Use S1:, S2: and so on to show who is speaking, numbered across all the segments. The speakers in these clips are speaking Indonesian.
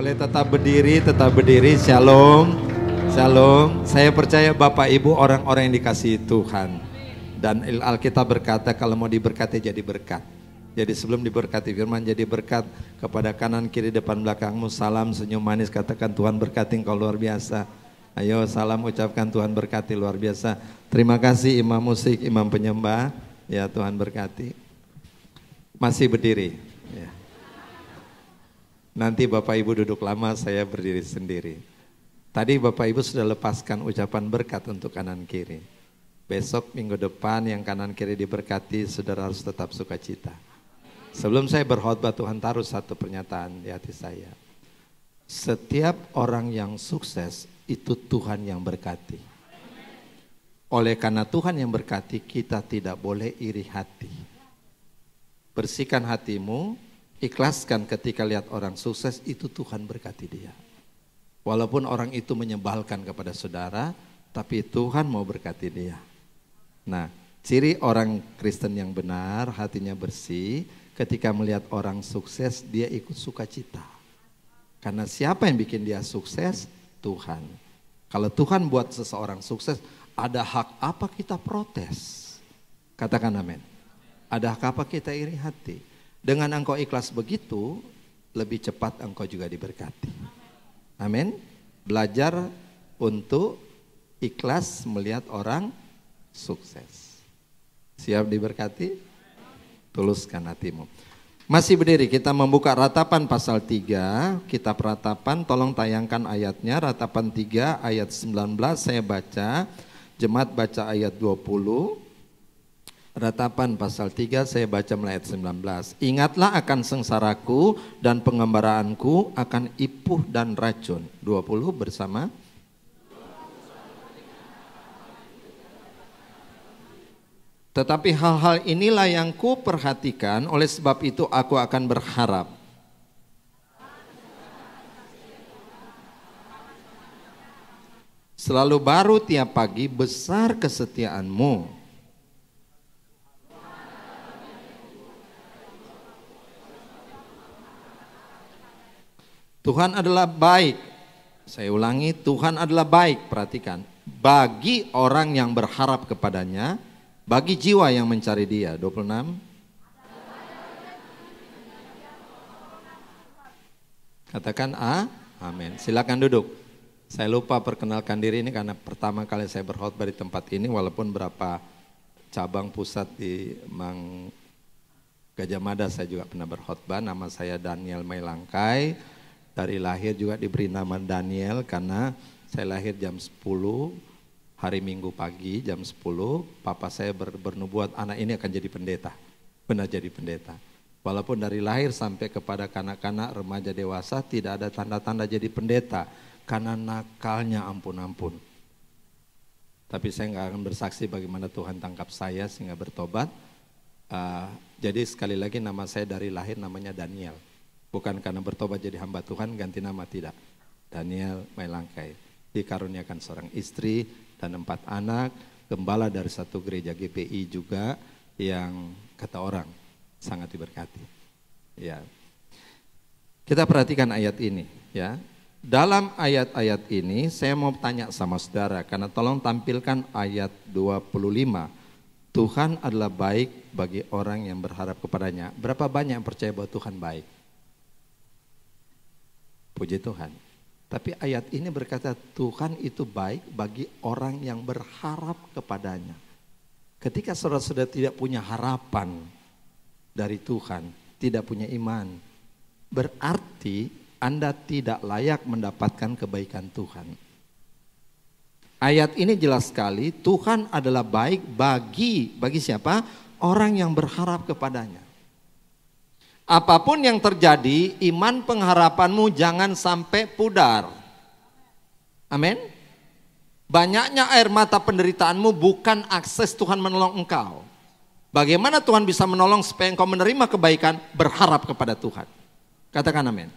S1: Boleh tetap berdiri, shalom, shalom. Saya percaya Bapak Ibu orang-orang yang dikasihi Tuhan. Dan Alkitab berkata kalau mau diberkati jadi berkat. Jadi sebelum diberkati firman jadi berkat kepada kanan, kiri, depan, belakangmu. Salam, senyum manis, katakan Tuhan berkati engkau luar biasa. Ayo salam ucapkan Tuhan berkati luar biasa. Terima kasih imam musik, imam penyembah. Ya Tuhan berkati. Masih berdiri. Ya. Nanti Bapak Ibu duduk lama, saya berdiri sendiri. Tadi Bapak Ibu sudah lepaskan ucapan berkat untuk kanan kiri. Besok minggu depan yang kanan kiri diberkati, saudara harus tetap sukacita. Sebelum saya berkhotbah, Tuhan taruh satu pernyataan di hati saya. Setiap orang yang sukses itu Tuhan yang berkati. Oleh karena Tuhan yang berkati, kita tidak boleh iri hati. Bersihkan hatimu. Ikhlaskan ketika lihat orang sukses, itu Tuhan berkati dia. Walaupun orang itu menyebalkan kepada saudara, tapi Tuhan mau berkati dia. Nah, ciri orang Kristen yang benar, hatinya bersih, ketika melihat orang sukses, dia ikut sukacita. Karena siapa yang bikin dia sukses? Tuhan. Kalau Tuhan buat seseorang sukses, ada hak apa kita protes? Katakan amin. Ada hak apa kita iri hati? Dengan engkau ikhlas begitu, lebih cepat engkau juga diberkati. Amin. Belajar untuk ikhlas melihat orang sukses. Siap diberkati? Tuluskan hatimu. Masih berdiri, kita membuka Ratapan pasal 3, kitab Ratapan, tolong tayangkan ayatnya, Ratapan 3 ayat 19, saya baca, jemaat baca ayat 20. Ratapan pasal 3 saya baca mulai ayat 19. Ingatlah akan sengsaraku dan pengembaraanku, akan ipuh dan racun. 20 bersama. Tetapi hal-hal inilah yang ku perhatikan, oleh sebab itu aku akan berharap. Selalu baru tiap pagi, besar kesetiaanmu. Tuhan adalah baik. Saya ulangi, Tuhan adalah baik. Perhatikan, bagi orang yang berharap kepadanya, bagi jiwa yang mencari dia. 26. Katakan amin. Silakan duduk. Saya lupa perkenalkan diri ini karena pertama kali saya berkhotbah di tempat ini, walaupun berapa cabang pusat di Gajah Mada saya juga pernah berkhotbah. Nama saya Daniel Mailangkai. Dari lahir juga diberi nama Daniel karena saya lahir jam 10 hari Minggu pagi jam 10. Papa saya bernubuat anak ini akan jadi pendeta. Benar jadi pendeta. Walaupun dari lahir sampai kepada kanak-kanak remaja dewasa tidak ada tanda-tanda jadi pendeta. Karena nakalnya ampun-ampun. Tapi saya nggak akan bersaksi bagaimana Tuhan tangkap saya sehingga bertobat. Jadi sekali lagi nama saya dari lahir namanya Daniel. Bukan karena bertobat jadi hamba Tuhan ganti nama, tidak. Daniel Mailangkai. Dikaruniakan seorang istri dan 4 anak. Gembala dari satu gereja GPI juga yang kata orang sangat diberkati. Ya. Kita perhatikan ayat ini ya. Dalam ayat-ayat ini saya mau tanya sama saudara karena tolong tampilkan ayat 25. Tuhan adalah baik bagi orang yang berharap kepadanya. Berapa banyak yang percaya bahwa Tuhan baik? Puji Tuhan. Tapi ayat ini berkata Tuhan itu baik bagi orang yang berharap kepadanya. Ketika saudara-saudara tidak punya harapan dari Tuhan, tidak punya iman, berarti Anda tidak layak mendapatkan kebaikan Tuhan. Ayat ini jelas sekali, Tuhan adalah baik bagi siapa? Orang yang berharap kepadanya. Apapun yang terjadi, iman pengharapanmu jangan sampai pudar. Amin. Banyaknya air mata penderitaanmu bukan akses Tuhan menolong engkau. Bagaimana Tuhan bisa menolong supaya engkau menerima kebaikan? Berharap kepada Tuhan. Katakan amin.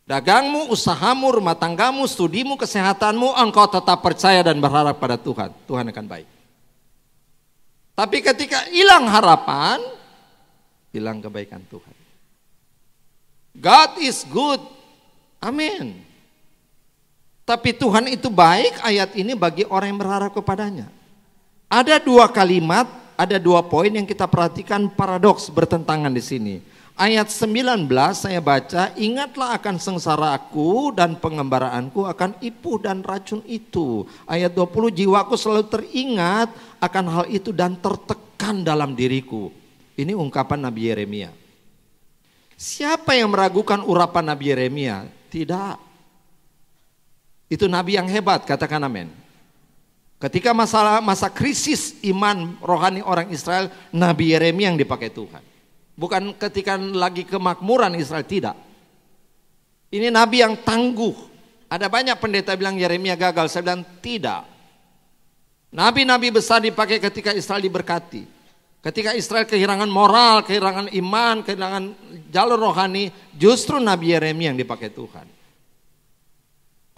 S1: Dagangmu, usahamu, rumah tanggamu, studimu, kesehatanmu, engkau tetap percaya dan berharap pada Tuhan. Tuhan akan baik. Tapi ketika hilang harapan, hilang kebaikan Tuhan. God is good. Amin. Tapi Tuhan itu baik, ayat ini bagi orang yang berharap kepadanya. Ada dua kalimat, ada dua poin yang kita perhatikan paradoks bertentangan di sini. Ayat 19 saya baca, ingatlah akan sengsaraku dan pengembaraanku akan ipuh dan racun itu. Ayat 20, jiwaku selalu teringat akan hal itu dan tertekan dalam diriku. Ini ungkapan Nabi Yeremia. Siapa yang meragukan urapan Nabi Yeremia? Tidak. Itu Nabi yang hebat, katakan amin. Ketika masa krisis iman rohani orang Israel, Nabi Yeremia yang dipakai Tuhan. Bukan ketika lagi kemakmuran Israel, tidak. Ini nabi yang tangguh. Ada banyak pendeta bilang Yeremia gagal, saya bilang tidak. Nabi-nabi besar dipakai ketika Israel diberkati. Ketika Israel kehilangan moral, kehilangan iman, kehilangan jalur rohani, justru Nabi Yeremia yang dipakai Tuhan.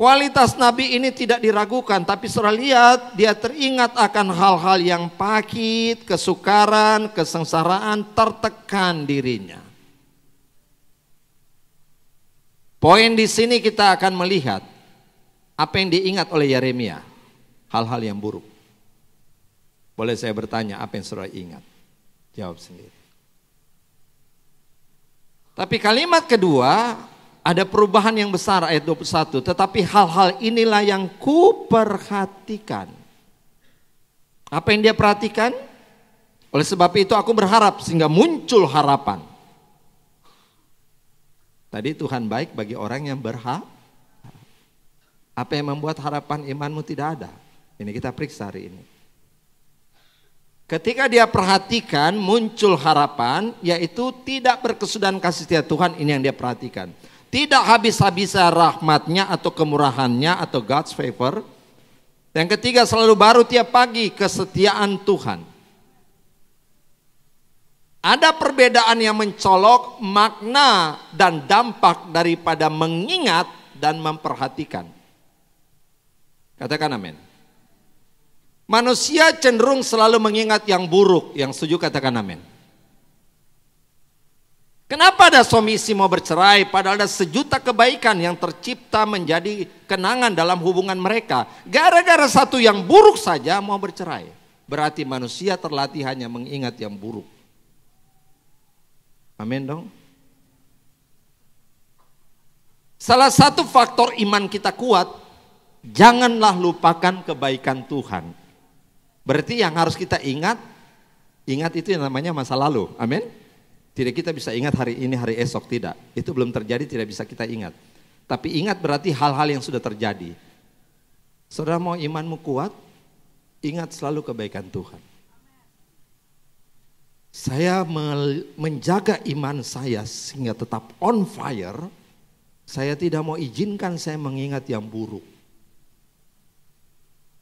S1: Kualitas nabi ini tidak diragukan, tapi saudara lihat dia teringat akan hal-hal yang pahit, kesukaran, kesengsaraan, tertekan dirinya. Poin di sini kita akan melihat apa yang diingat oleh Yeremia, hal-hal yang buruk. Boleh saya bertanya apa yang saudara ingat? Jawab sendiri. Tapi kalimat kedua, ada perubahan yang besar ayat 21. Tetapi hal-hal inilah yang kuperhatikan. Apa yang dia perhatikan? Oleh sebab itu aku berharap sehingga muncul harapan. Tadi Tuhan baik bagi orang yang berharap. Apa yang membuat harapan imanmu tidak ada? Ini kita periksa hari ini. Ketika dia perhatikan muncul harapan, yaitu tidak berkesudahan kasih setia Tuhan, ini yang dia perhatikan. Tidak habis-habisnya rahmatnya atau kemurahannya atau God's favor. Yang ketiga selalu baru tiap pagi kesetiaan Tuhan. Ada perbedaan yang mencolok makna dan dampak daripada mengingat dan memperhatikan. Katakan amin. Manusia cenderung selalu mengingat yang buruk. Yang setuju katakan amin. Kenapa ada suami istri mau bercerai padahal ada sejuta kebaikan yang tercipta menjadi kenangan dalam hubungan mereka. Gara-gara satu yang buruk saja mau bercerai. Berarti manusia terlatih hanya mengingat yang buruk. Amin dong. Salah satu faktor iman kita kuat, janganlah lupakan kebaikan Tuhan. Berarti yang harus kita ingat itu yang namanya masa lalu. Amin. Tidak kita bisa ingat hari ini, hari esok, tidak. Itu belum terjadi, tidak bisa kita ingat. Tapi ingat berarti hal-hal yang sudah terjadi. Saudara mau imanmu kuat, ingat selalu kebaikan Tuhan. Saya menjaga iman saya sehingga tetap on fire. Saya tidak mau izinkan saya mengingat yang buruk.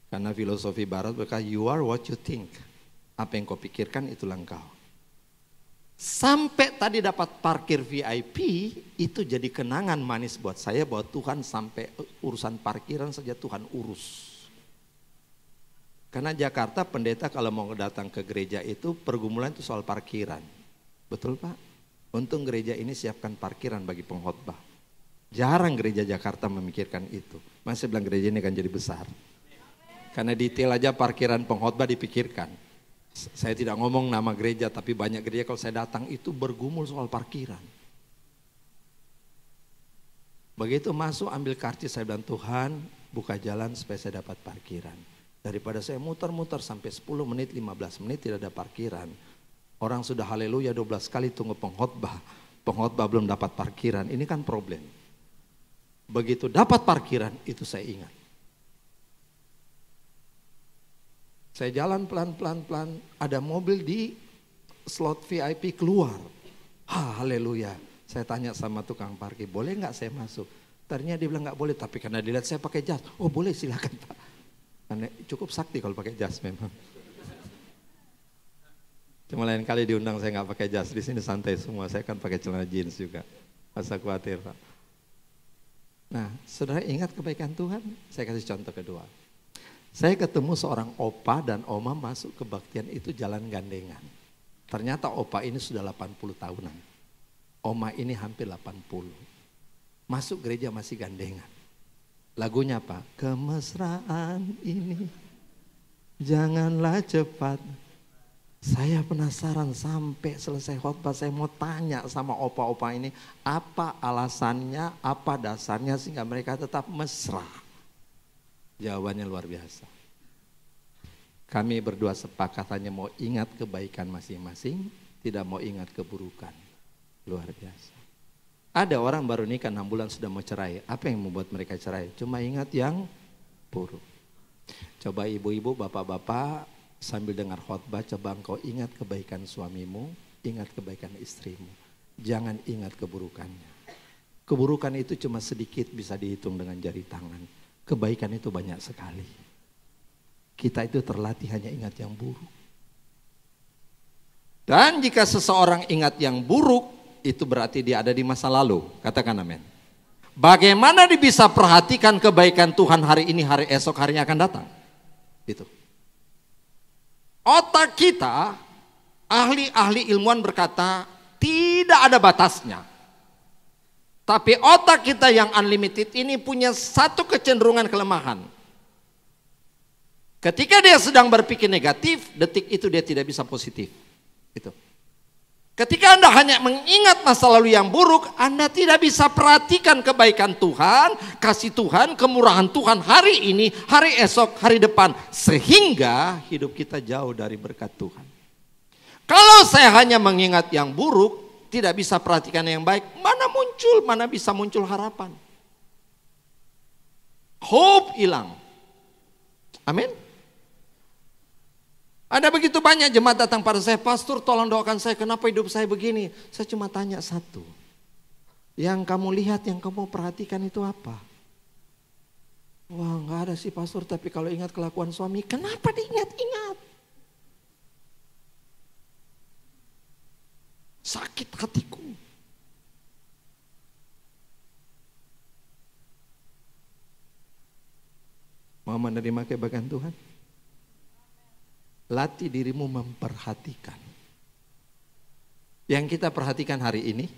S1: Karena filosofi barat berkata, you are what you think. Apa yang kau pikirkan itulah engkau. Sampai tadi dapat parkir VIP, itu jadi kenangan manis buat saya bahwa Tuhan sampai urusan parkiran saja Tuhan urus. Karena Jakarta pendeta kalau mau datang ke gereja itu pergumulan itu soal parkiran. Betul Pak? Untung gereja ini siapkan parkiran bagi pengkhotbah. Jarang gereja Jakarta memikirkan itu. Masih bilang gereja ini akan jadi besar. Karena detail aja parkiran pengkhotbah dipikirkan. Saya tidak ngomong nama gereja, tapi banyak gereja kalau saya datang itu bergumul soal parkiran. Begitu masuk ambil karcis, saya bilang Tuhan buka jalan supaya saya dapat parkiran. Daripada saya muter-muter sampai 10 menit, 15 menit tidak ada parkiran. Orang sudah haleluya 12 kali tunggu pengkhotbah. Pengkhotbah belum dapat parkiran, ini kan problem. Begitu dapat parkiran itu saya ingat. Saya jalan pelan-pelan, ada mobil di slot VIP keluar. Haleluya. Saya tanya sama tukang parkir, boleh nggak saya masuk? Ternyata dia bilang nggak boleh, tapi karena dilihat saya pakai jas. Oh boleh silakan Pak. Karena cukup sakti kalau pakai jas memang. Cuma lain kali diundang saya nggak pakai jas, di sini santai semua. Saya kan pakai celana jeans juga. Masa khawatir Pak. Nah, saudara ingat kebaikan Tuhan? Saya kasih contoh kedua. Saya ketemu seorang opa dan oma masuk kebaktian itu jalan gandengan. Ternyata opa ini sudah 80 tahunan. Oma ini hampir 80. Masuk gereja masih gandengan. Lagunya apa? Kemesraan ini janganlah cepat. Saya penasaran sampai selesai khotbah saya mau tanya sama opa-opa ini. Apa alasannya, apa dasarnya sehingga mereka tetap mesra? Jawabannya luar biasa. Kami berdua sepakat hanya mau ingat kebaikan masing-masing, tidak mau ingat keburukan. Luar biasa. Ada orang baru nikah 6 bulan sudah mau cerai. Apa yang membuat mereka cerai? Cuma ingat yang buruk. Coba ibu-ibu, bapak-bapak sambil dengar khotbah, coba engkau ingat kebaikan suamimu, ingat kebaikan istrimu. Jangan ingat keburukannya. Keburukan itu cuma sedikit bisa dihitung dengan jari tangan. Kebaikan itu banyak sekali. Kita itu terlatih hanya ingat yang buruk. Dan jika seseorang ingat yang buruk, itu berarti dia ada di masa lalu. Katakan amin. Bagaimana dia bisa perhatikan kebaikan Tuhan hari ini, hari esok, harinya akan datang? Itu. Otak kita, ahli-ahli ilmuwan berkata, tidak ada batasnya. Tapi otak kita yang unlimited ini punya satu kecenderungan kelemahan. Ketika dia sedang berpikir negatif, detik itu dia tidak bisa positif. Itu. Ketika Anda hanya mengingat masa lalu yang buruk, Anda tidak bisa perhatikan kebaikan Tuhan, kasih Tuhan, kemurahan Tuhan hari ini, hari esok, hari depan. Sehingga hidup kita jauh dari berkat Tuhan. Kalau saya hanya mengingat yang buruk, tidak bisa perhatikan yang baik, mana bisa muncul harapan. Hope hilang. Amin. Ada begitu banyak jemaat datang pada saya, pastor tolong doakan saya, kenapa hidup saya begini? Saya cuma tanya satu, yang kamu lihat, yang kamu perhatikan itu apa? Wah nggak ada sih pastor, tapi kalau ingat kelakuan suami, kenapa diingat-ingat? Sakit hatiku. Mau menerima kebaikan Tuhan? Latih dirimu memperhatikan. Yang kita perhatikan hari ini,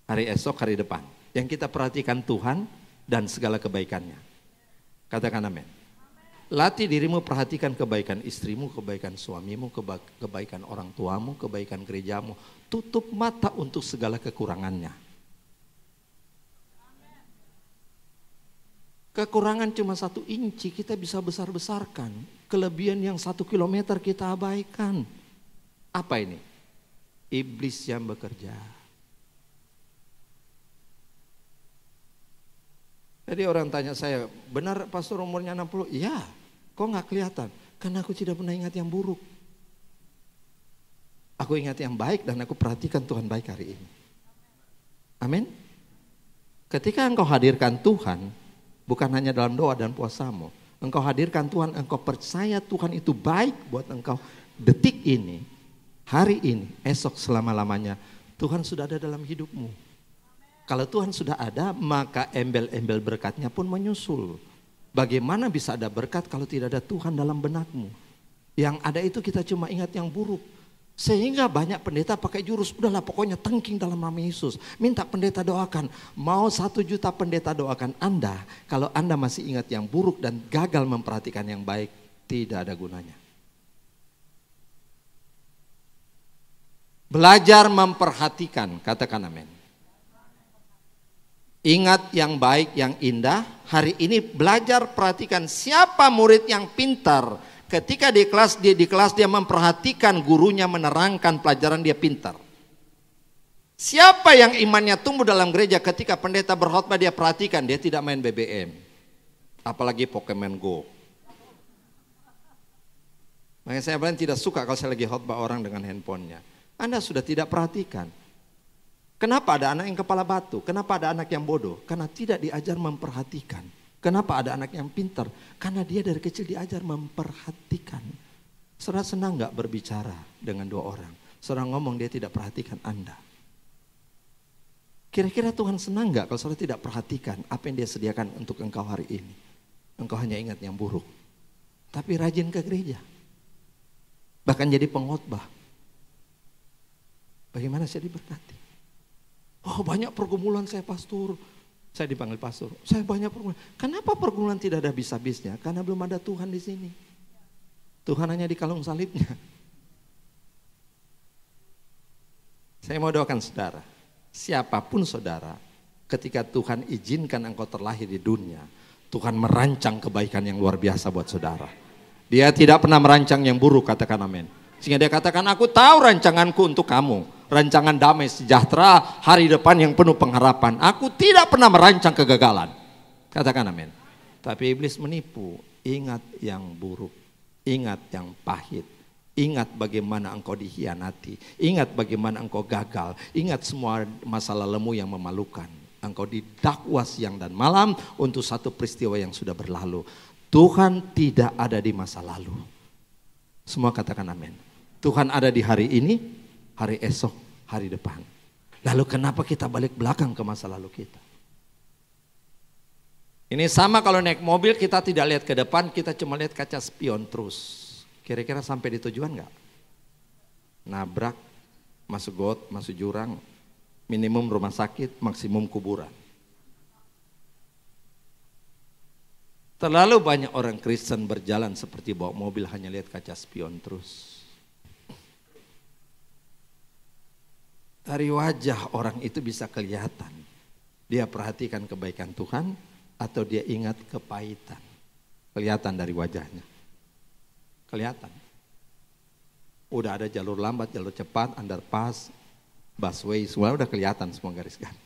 S1: hari esok, hari depan. Yang kita perhatikan Tuhan dan segala kebaikannya. Katakan amin. Latih dirimu perhatikan kebaikan istrimu, kebaikan suamimu, kebaikan orang tuamu, kebaikan gerejamu. Tutup mata untuk segala kekurangannya. Kekurangan cuma 1 inci kita bisa besar-besarkan. Kelebihan yang 1 kilometer kita abaikan. Apa ini? Iblis yang bekerja. Jadi orang tanya saya, benar pastor umurnya 60? Iya, kok gak kelihatan? Karena aku tidak pernah ingat yang buruk. Aku ingat yang baik dan aku perhatikan Tuhan baik hari ini. Amin. Ketika engkau hadirkan Tuhan, bukan hanya dalam doa dan puasamu. Engkau hadirkan Tuhan, engkau percaya Tuhan itu baik buat engkau detik ini, hari ini, esok, selama-lamanya. Tuhan sudah ada dalam hidupmu. Kalau Tuhan sudah ada, maka embel-embel berkatnya pun menyusul. Bagaimana bisa ada berkat kalau tidak ada Tuhan dalam benakmu? Yang ada itu kita cuma ingat yang buruk. Sehingga banyak pendeta pakai jurus, udahlah pokoknya tengking dalam nama Yesus. Minta pendeta doakan, mau 1 juta pendeta doakan Anda. Kalau Anda masih ingat yang buruk dan gagal memperhatikan yang baik, tidak ada gunanya. Belajar memperhatikan, katakan amin. Ingat yang baik, yang indah. Hari ini belajar perhatikan siapa murid yang pintar. Ketika di kelas dia memperhatikan gurunya menerangkan pelajaran, dia pintar. Siapa yang imannya tumbuh dalam gereja ketika pendeta berkhotbah dia perhatikan, dia tidak main BBM. Apalagi Pokemon Go. Makanya saya paling tidak suka kalau saya lagi khotbah orang dengan handphonenya. Anda sudah tidak perhatikan. Kenapa ada anak yang kepala batu? Kenapa ada anak yang bodoh? Karena tidak diajar memperhatikan. Kenapa ada anak yang pintar? Karena dia dari kecil diajar memperhatikan. Saudara senang gak berbicara dengan 2 orang? Saudara ngomong dia tidak perhatikan Anda. Kira-kira Tuhan senang gak kalau saudara tidak perhatikan apa yang dia sediakan untuk engkau hari ini? Engkau hanya ingat yang buruk. Tapi rajin ke gereja. Bahkan jadi pengkhotbah. Bagaimana saya diberkati? Oh banyak pergumulan saya pastor. Saya dipanggil pastor. Saya banyak pergumulan. Kenapa pergumulan tidak ada habis-habisnya? Karena belum ada Tuhan di sini. Tuhan hanya di kalung salibnya. Saya mau doakan saudara, siapapun saudara, ketika Tuhan izinkan engkau terlahir di dunia, Tuhan merancang kebaikan yang luar biasa buat saudara. Dia tidak pernah merancang yang buruk, katakan amin. Sehingga dia katakan, aku tahu rancanganku untuk kamu, rancangan damai sejahtera, hari depan yang penuh pengharapan. Aku tidak pernah merancang kegagalan, katakan amin. Tapi iblis menipu, ingat yang buruk, ingat yang pahit. Ingat bagaimana engkau dikhianati, ingat bagaimana engkau gagal, ingat semua masa lalumu yang memalukan. Engkau didakwa siang dan malam untuk satu peristiwa yang sudah berlalu. Tuhan tidak ada di masa lalu. Semua katakan amin. Tuhan ada di hari ini, hari esok, hari depan. Lalu kenapa kita balik belakang ke masa lalu kita? Ini sama kalau naik mobil kita tidak lihat ke depan, kita cuma lihat kaca spion terus. Kira-kira sampai di tujuan enggak? Nabrak, masuk got, masuk jurang, minimum rumah sakit, maksimum kuburan. Terlalu banyak orang Kristen berjalan seperti bawa mobil hanya lihat kaca spion terus. Dari wajah orang itu bisa kelihatan. Dia perhatikan kebaikan Tuhan atau dia ingat kepahitan. Kelihatan dari wajahnya. Kelihatan. Udah ada jalur lambat, jalur cepat, underpass, busway, semua udah kelihatan semua garis-garis.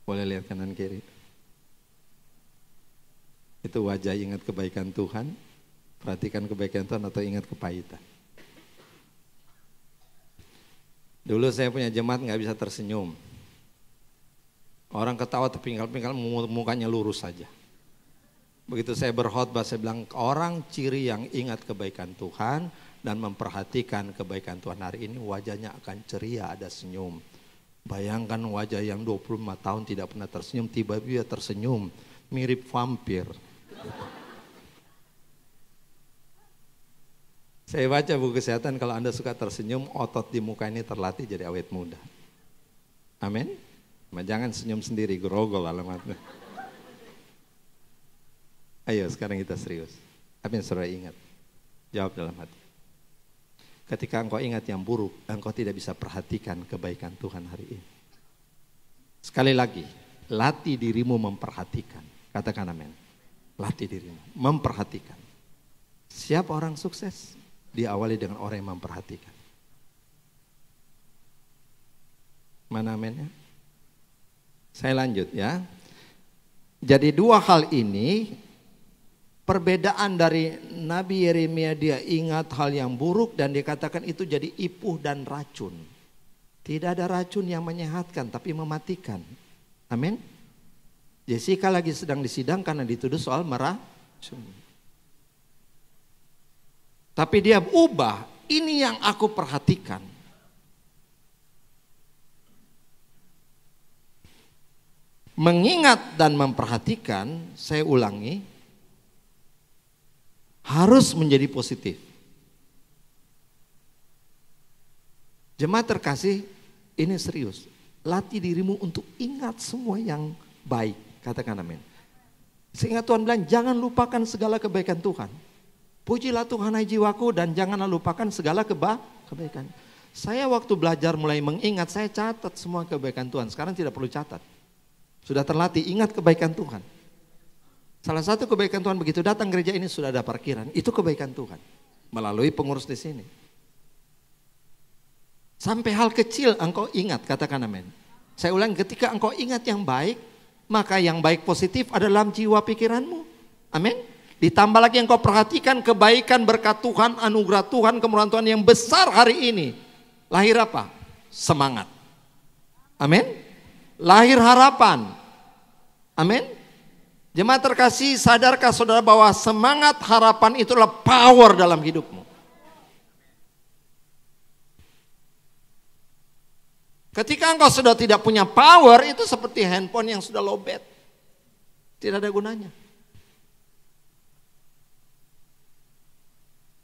S1: Boleh lihat kanan kiri. Itu wajah ingat kebaikan Tuhan, perhatikan kebaikan Tuhan atau ingat kepahitan. Dulu saya punya jemaat nggak bisa tersenyum. Orang ketawa terpingkal-pingkal, mukanya lurus saja. Begitu saya berkhotbah, saya bilang orang ciri yang ingat kebaikan Tuhan dan memperhatikan kebaikan Tuhan hari ini wajahnya akan ceria, ada senyum. Bayangkan wajah yang 25 tahun tidak pernah tersenyum, tiba-tiba tersenyum, mirip vampir. Saya baca buku kesehatan, kalau Anda suka tersenyum, otot di muka ini terlatih jadi awet muda. Amin. Jangan senyum sendiri, gerogol alamatnya. Ayo sekarang kita serius. Apa yang saudara ingat? Jawab dalam hati. Ketika engkau ingat yang buruk, engkau tidak bisa perhatikan kebaikan Tuhan hari ini. Sekali lagi, latih dirimu memperhatikan. Katakan amin. Latih dirimu, memperhatikan. Siapa orang sukses? Diawali dengan orang yang memperhatikan. Mana aminnya? Saya lanjut ya. Jadi dua hal ini, perbedaan dari Nabi Yeremia, dia ingat hal yang buruk dan dikatakan itu jadi ipuh dan racun. Tidak ada racun yang menyehatkan tapi mematikan. Amin. Jessica lagi sedang disidang karena dituduh soal meracun. Tapi dia ubah, ini yang aku perhatikan. Mengingat dan memperhatikan, saya ulangi, harus menjadi positif. Jemaat terkasih, ini serius. Latih dirimu untuk ingat semua yang baik. Katakan amin. Sehingga Tuhan bilang, jangan lupakan segala kebaikan Tuhan. Pujilah Tuhan hai jiwaku dan janganlah lupakan segala kebaikan. Saya waktu belajar mulai mengingat, saya catat semua kebaikan Tuhan. Sekarang tidak perlu catat. Sudah terlatih, ingat kebaikan Tuhan. Salah satu kebaikan Tuhan begitu datang gereja ini sudah ada parkiran. Itu kebaikan Tuhan. Melalui pengurus di sini. Sampai hal kecil engkau ingat, katakan amin. Saya ulang, ketika engkau ingat yang baik, maka yang baik positif ada dalam jiwa pikiranmu. Amin. Ditambah lagi engkau perhatikan kebaikan berkat Tuhan, anugerah Tuhan, kemurahan Tuhan yang besar hari ini. Lahir apa? Semangat. Amin. Lahir harapan. Amin. Jemaat terkasih, sadarkah saudara bahwa semangat harapan itulah power dalam hidupmu? Ketika engkau sudah tidak punya power, itu seperti handphone yang sudah lowbat. Tidak ada gunanya.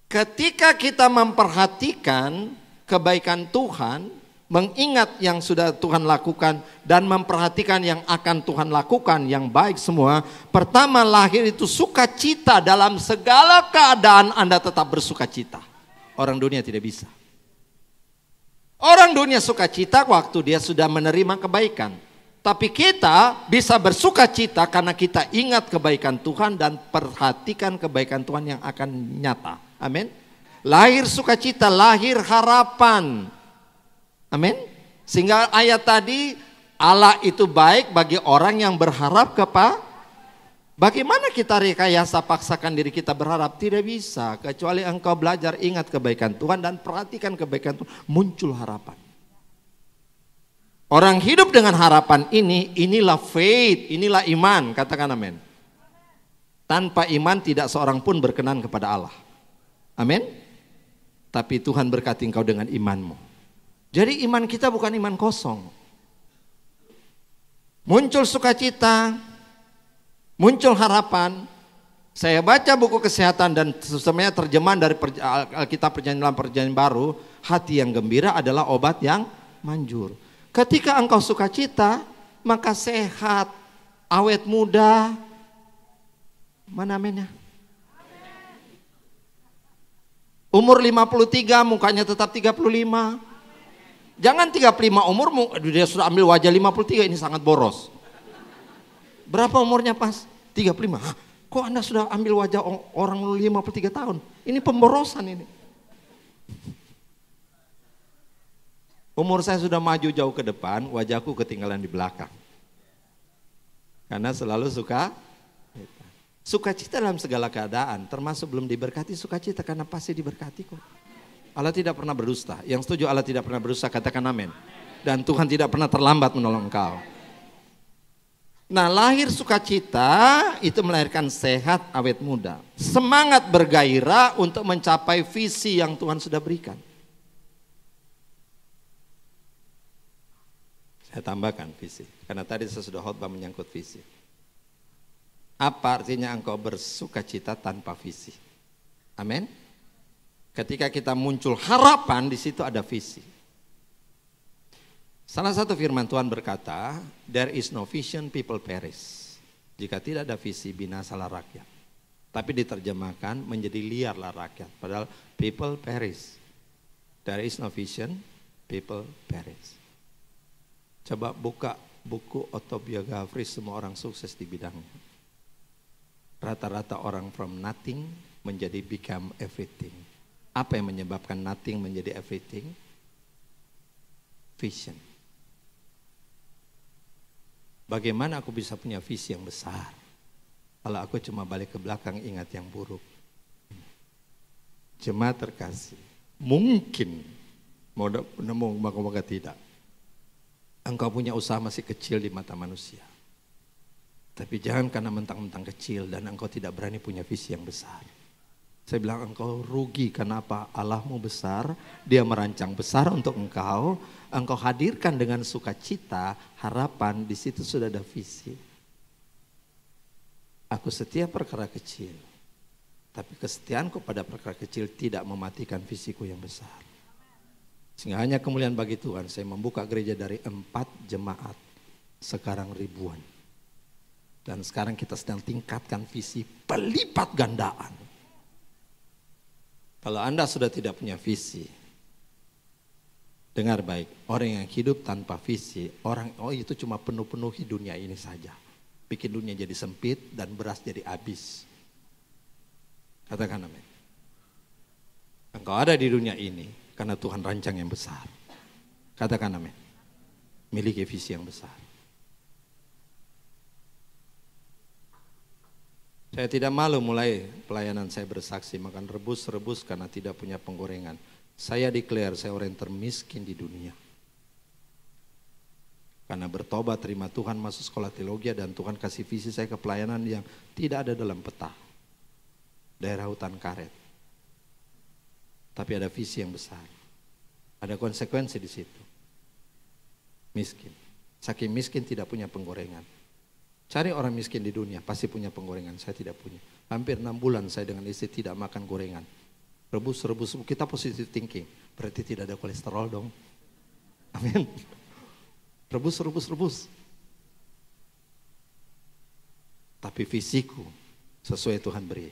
S1: Ketika kita memperhatikan, kebaikan Tuhan, mengingat yang sudah Tuhan lakukan dan memperhatikan yang akan Tuhan lakukan yang baik semua. Pertama, lahir itu sukacita, dalam segala keadaan Anda tetap bersukacita. Orang dunia tidak bisa. Orang dunia sukacita waktu dia sudah menerima kebaikan. Tapi kita bisa bersukacita karena kita ingat kebaikan Tuhan dan perhatikan kebaikan Tuhan yang akan nyata. Amin. Lahir sukacita, lahir harapan. Amin. Sehingga ayat tadi, Allah itu baik bagi orang yang berharap kepada. Bagaimana kita rekayasa paksakan diri kita berharap? Tidak bisa, kecuali engkau belajar ingat kebaikan Tuhan dan perhatikan kebaikan Tuhan, muncul harapan. Orang hidup dengan harapan ini, inilah faith, inilah iman, katakan amin. Tanpa iman tidak seorang pun berkenan kepada Allah. Amin. Tapi Tuhan berkati engkau dengan imanmu. Jadi iman kita bukan iman kosong. Muncul sukacita, muncul harapan. Saya baca buku kesehatan dan sebenarnya terjemahan dari Alkitab Perjanjian Lama Perjanjian Baru, hati yang gembira adalah obat yang manjur. Ketika engkau sukacita, maka sehat, awet muda. Mana aminnya? Umur 53, mukanya tetap 35. Jangan 35 umurmu, dia sudah ambil wajah 53, ini sangat boros. Berapa umurnya pas? 35. Hah, kok Anda sudah ambil wajah orang 53 tahun? Ini pemborosan ini. Umur saya sudah maju jauh ke depan, wajahku ketinggalan di belakang. Karena selalu sukacita dalam segala keadaan, termasuk belum diberkati sukacita karena pasti diberkati kok. Allah tidak pernah berdusta. Yang setuju Allah tidak pernah berdusta, katakan amin. Dan Tuhan tidak pernah terlambat menolong engkau. Nah, lahir sukacita itu melahirkan sehat, awet muda. Semangat bergairah untuk mencapai visi yang Tuhan sudah berikan. Saya tambahkan visi, karena tadi saya sudah khotbah menyangkut visi. Apa artinya engkau bersukacita tanpa visi? Amin. Ketika kita muncul harapan, di situ ada visi. Salah satu firman Tuhan berkata, there is no vision, people perish. Jika tidak ada visi, binasalah rakyat. Tapi diterjemahkan menjadi liarlah rakyat. Padahal people perish. There is no vision, people perish. Coba buka buku autobiografi semua orang sukses di bidangnya. Rata-rata orang from nothing menjadi become everything. Apa yang menyebabkan nothing menjadi everything? Vision. Bagaimana aku bisa punya visi yang besar kalau aku cuma balik ke belakang ingat yang buruk? Jemaat terkasih, mungkin moga-moga tidak, engkau punya usaha masih kecil di mata manusia. Tapi jangan karena mentang-mentang kecil dan engkau tidak berani punya visi yang besar. Saya bilang engkau rugi, karena apa? Allahmu besar, dia merancang besar untuk engkau hadirkan dengan sukacita, harapan, di situ sudah ada visi. Aku setia perkara kecil, tapi kesetiaanku pada perkara kecil tidak mematikan visiku yang besar. Sehingga hanya kemuliaan bagi Tuhan, saya membuka gereja dari 4 jemaat, sekarang ribuan. Dan sekarang kita sedang tingkatkan visi pelipat gandaan. Kalau Anda sudah tidak punya visi, dengar baik, orang yang hidup tanpa visi, itu cuma penuh-penuhi dunia ini saja. Bikin dunia jadi sempit dan beras jadi habis. Katakan amin. Engkau ada di dunia ini karena Tuhan rancang yang besar. Katakan amin. Miliki visi yang besar. Saya tidak malu mulai pelayanan saya bersaksi makan rebus-rebus karena tidak punya penggorengan. Saya declare saya orang termiskin di dunia. Karena bertobat terima Tuhan masuk sekolah teologi dan Tuhan kasih visi saya ke pelayanan yang tidak ada dalam peta. Daerah hutan karet. Tapi ada visi yang besar. Ada konsekuensi di situ. Miskin. Saking miskin tidak punya penggorengan. Cari orang miskin di dunia, pasti punya penggorengan. Saya tidak punya. Hampir 6 bulan saya dengan istri tidak makan gorengan. Rebus, kita positive thinking. Berarti tidak ada kolesterol dong. Amin. Rebus, rebus, rebus. Tapi fisikku sesuai Tuhan beri.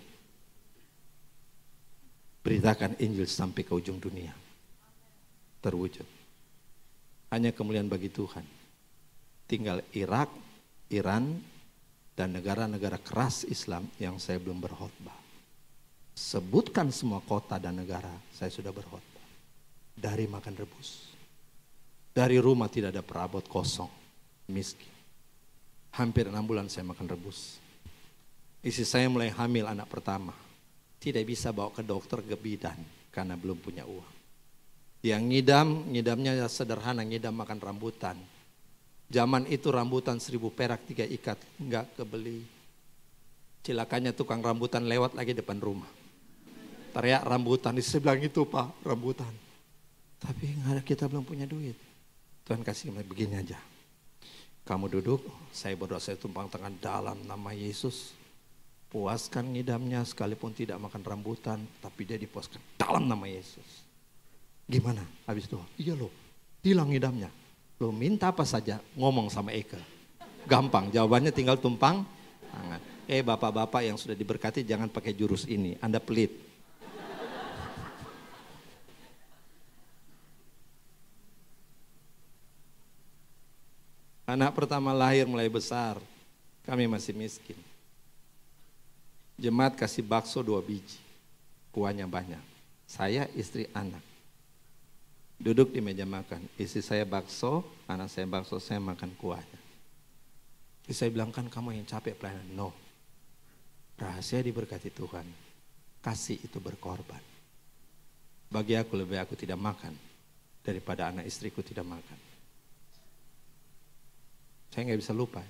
S1: Beritakan Injil sampai ke ujung dunia. Terwujud. Hanya kemuliaan bagi Tuhan. Tinggal Irak, Iran, dan negara-negara keras Islam yang saya belum berkhotbah. Sebutkan semua kota dan negara, saya sudah berkhotbah. Dari makan rebus. Dari rumah tidak ada perabot, kosong, miskin. Hampir 6 bulan saya makan rebus. Istri saya mulai hamil anak pertama. Tidak bisa bawa ke dokter, ke bidan karena belum punya uang. Yang ngidamnya sederhana, ngidam makan rambutan. Zaman itu rambutan 1.000 perak 3 ikat, enggak kebeli. Cilakanya tukang rambutan lewat lagi depan rumah. Teriak rambutan, saya bilang itu Pak, rambutan. Tapi enggak ada, kita belum punya duit. Tuhan kasih begini aja. Kamu duduk, saya berdoa, saya tumpang tangan dalam nama Yesus. Puaskan ngidamnya sekalipun tidak makan rambutan, tapi dia dipuaskan dalam nama Yesus. Gimana? Habis itu, iya loh, hilang ngidamnya. Lo minta apa saja, ngomong sama Eka. Gampang, jawabannya tinggal tumpang tangan. Bapak-bapak yang sudah diberkati jangan pakai jurus ini, Anda pelit. Anak pertama lahir mulai besar, kami masih miskin. Jemaat kasih bakso 2 biji, kuahnya banyak. Saya, istri, anak. Duduk di meja makan, istri saya bakso, anak saya bakso, saya makan kuahnya. Istri saya bilang, kan kamu yang capek pelayanan. No, rahasia diberkati Tuhan, kasih itu berkorban. Bagi aku lebih aku tidak makan, daripada anak istriku tidak makan. Saya nggak bisa lupa,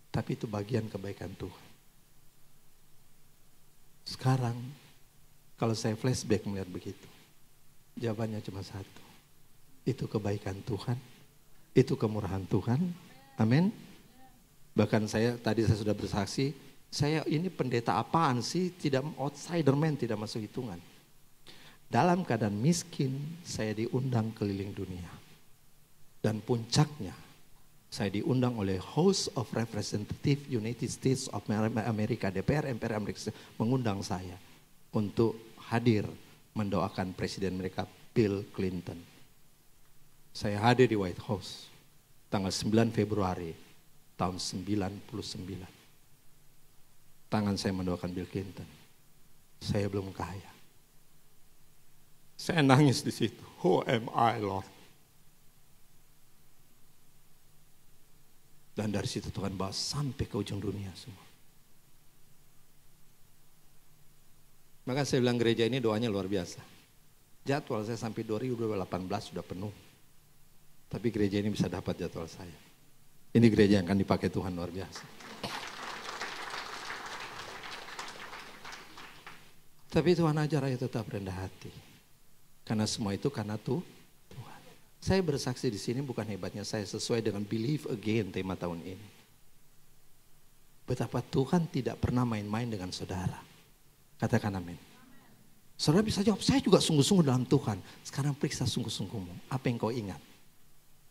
S1: tapi itu bagian kebaikan Tuhan. Sekarang, kalau saya flashback melihat begitu, jawabannya cuma satu. Itu kebaikan Tuhan, itu kemurahan Tuhan, amin. Bahkan tadi saya sudah bersaksi, saya ini pendeta apaan sih, tidak outsider man, tidak masuk hitungan. Dalam keadaan miskin, saya diundang keliling dunia. Dan puncaknya, saya diundang oleh House of Representatives United States of America, DPR MPR Amerika mengundang saya untuk hadir mendoakan presiden mereka Bill Clinton. Saya hadir di White House tanggal 9 Februari tahun 99. Tangan saya mendoakan Bill Clinton. Saya belum kaya. Saya nangis di situ. Who am I, Lord? Dan dari situ Tuhan bawa sampai ke ujung dunia semua. Maka saya bilang gereja ini doanya luar biasa. Jadwal saya sampai 2018 sudah penuh. Tapi gereja ini bisa dapat jadwal saya. Ini gereja yang akan dipakai Tuhan luar biasa. Tapi Tuhan ajar saya tetap rendah hati. Karena semua itu karena Tuhan. Saya bersaksi di sini bukan hebatnya saya, sesuai dengan believe again tema tahun ini. Betapa Tuhan tidak pernah main-main dengan saudara. Katakan amin. Saudara bisa jawab, saya juga sungguh-sungguh dalam Tuhan. Sekarang periksa sungguh-sungguhmu. Apa yang kau ingat?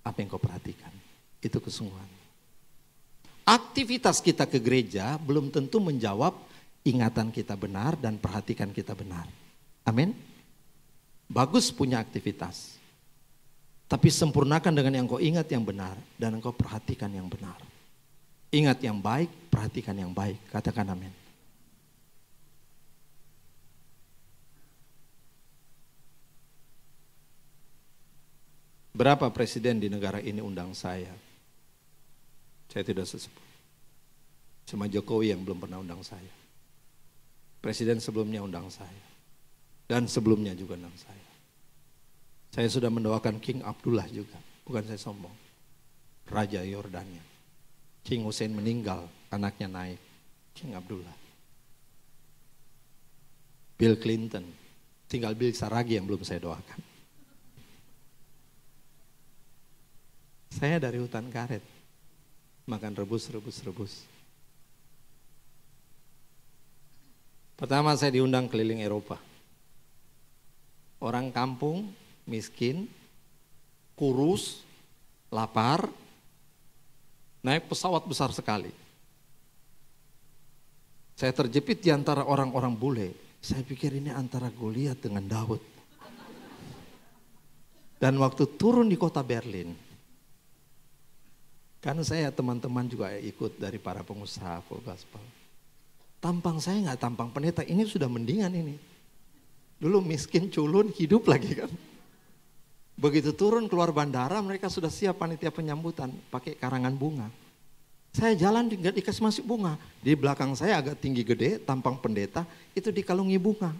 S1: Apa yang kau perhatikan? Itu kesungguhan. Aktivitas kita ke gereja belum tentu menjawab ingatan kita benar dan perhatikan kita benar. Amin. Bagus punya aktivitas. Tapi sempurnakan dengan yang kau ingat yang benar dan engkau perhatikan yang benar. Ingat yang baik, perhatikan yang baik. Katakan amin. Berapa presiden di negara ini undang saya? Saya tidak sesebut. Cuma Jokowi yang belum pernah undang saya. Presiden sebelumnya undang saya. Dan sebelumnya juga undang saya. Saya sudah mendoakan King Abdullah juga, bukan saya sombong. Raja Yordania. King Hussein meninggal, anaknya naik. King Abdullah. Bill Clinton, tinggal Bill Saragi yang belum saya doakan. Saya dari hutan karet, makan rebus. Pertama saya diundang keliling Eropa. Orang kampung miskin, kurus, lapar, naik pesawat besar sekali. Saya terjepit di antara orang-orang bule. Saya pikir ini antara Goliat dengan Daud. Dan waktu turun di kota Berlin, kan saya teman-teman juga ikut dari para pengusaha full gospel. Tampang saya nggak tampang pendeta, ini sudah mendingan ini. Dulu miskin, culun, hidup lagi kan. Begitu turun keluar bandara, mereka sudah siap panitia penyambutan, pakai karangan bunga. Saya jalan nggak dikasih masuk bunga. Di belakang saya agak tinggi gede, tampang pendeta, itu dikalungi bunga.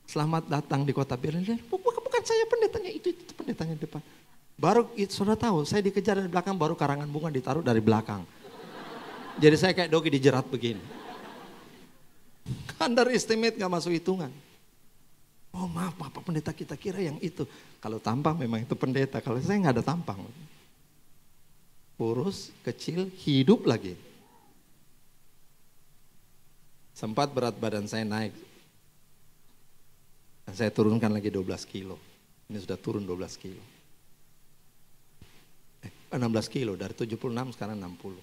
S1: Selamat datang di kota Berlin. Bukan saya pendetanya, itu pendetanya di depan. Baru sudah tahu, saya dikejar dari belakang, baru karangan bunga ditaruh dari belakang. Jadi saya kayak dogi dijerat begini. Underestimate gak masuk hitungan. Oh maaf Pak pendeta, kita kira yang itu. Kalau tampang memang itu pendeta, kalau saya gak ada tampang. Kurus, kecil, hidup lagi. Sempat berat badan saya naik. Dan saya turunkan lagi 12 kilo. Ini sudah turun 12 kilo. 16 kilo, dari 76 sekarang 60.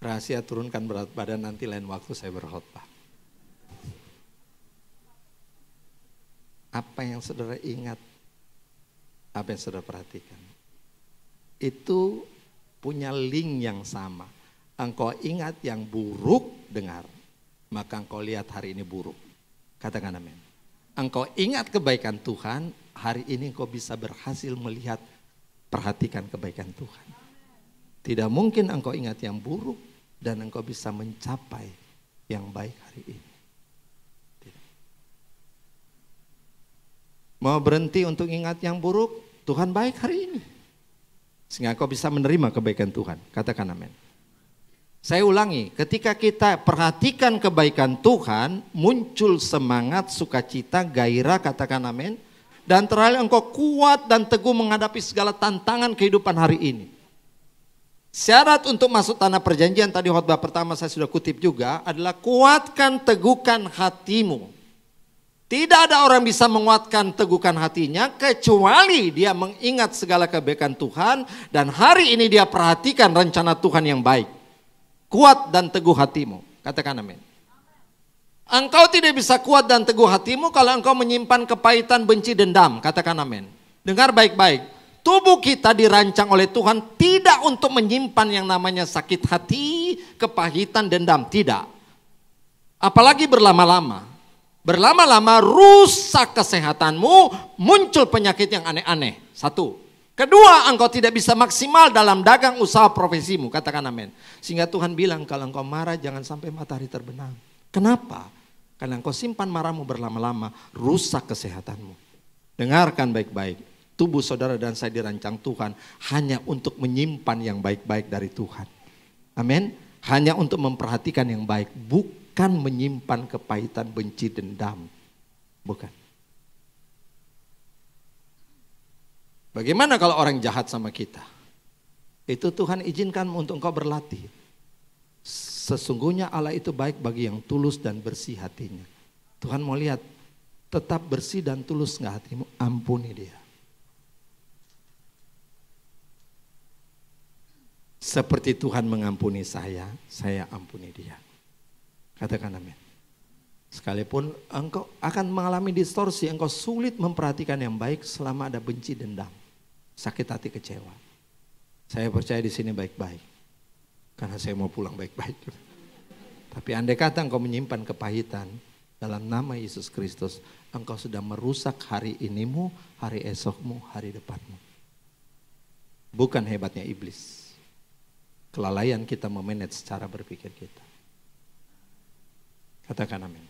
S1: Rahasia turunkan berat badan nanti lain waktu saya berkhotbah. Apa yang saudara ingat, apa yang saudara perhatikan, itu punya link yang sama. Engkau ingat yang buruk, dengar, maka engkau lihat hari ini buruk. Katakan amin. Engkau ingat kebaikan Tuhan, hari ini engkau bisa berhasil melihat, perhatikan kebaikan Tuhan. Tidak mungkin engkau ingat yang buruk dan engkau bisa mencapai yang baik hari ini. Tidak. Mau berhenti untuk ingat yang buruk, Tuhan baik hari ini. Sehingga engkau bisa menerima kebaikan Tuhan. Katakan amin. Saya ulangi, ketika kita perhatikan kebaikan Tuhan, muncul semangat, sukacita, gairah, katakan amin. Dan terakhir engkau kuat dan teguh menghadapi segala tantangan kehidupan hari ini. Syarat untuk masuk tanah perjanjian, tadi khotbah pertama saya sudah kutip juga, adalah kuatkan, teguhkan hatimu. Tidak ada orang bisa menguatkan, teguhkan hatinya kecuali dia mengingat segala kebaikan Tuhan dan hari ini dia perhatikan rencana Tuhan yang baik. Kuat dan teguh hatimu. Katakan amin. Engkau tidak bisa kuat dan teguh hatimu kalau engkau menyimpan kepahitan, benci, dendam. Katakan amin. Dengar baik-baik. Tubuh kita dirancang oleh Tuhan tidak untuk menyimpan yang namanya sakit hati, kepahitan, dendam. Tidak. Apalagi berlama-lama. Berlama-lama rusak kesehatanmu, muncul penyakit yang aneh-aneh. Satu. Kedua, engkau tidak bisa maksimal dalam dagang usaha profesimu. Katakan amin. Sehingga Tuhan bilang kalau engkau marah jangan sampai matahari terbenam. Kenapa? Karena engkau simpan marahmu berlama-lama, rusak kesehatanmu. Dengarkan baik-baik. Tubuh saudara dan saya dirancang Tuhan hanya untuk menyimpan yang baik-baik dari Tuhan. Amin. Hanya untuk memperhatikan yang baik. Bukan menyimpan kepahitan, benci, dendam. Bukan. Bagaimana kalau orang jahat sama kita? Itu Tuhan izinkan untuk engkau berlatih. Sesungguhnya Allah itu baik bagi yang tulus dan bersih hatinya. Tuhan mau lihat, tetap bersih dan tulus enggak hatimu, ampuni dia. Seperti Tuhan mengampuni saya ampuni dia. Katakan amin. Sekalipun engkau akan mengalami distorsi, engkau sulit memperhatikan yang baik selama ada benci, dendam, sakit hati, kecewa. Saya percaya di sini baik-baik. Karena saya mau pulang baik-baik. Tapi andai kata engkau menyimpan kepahitan, dalam nama Yesus Kristus, engkau sudah merusak hari inimu, hari esokmu, hari depanmu. Bukan hebatnya iblis. Kelalaian kita memanage cara berpikir kita. Katakan amin.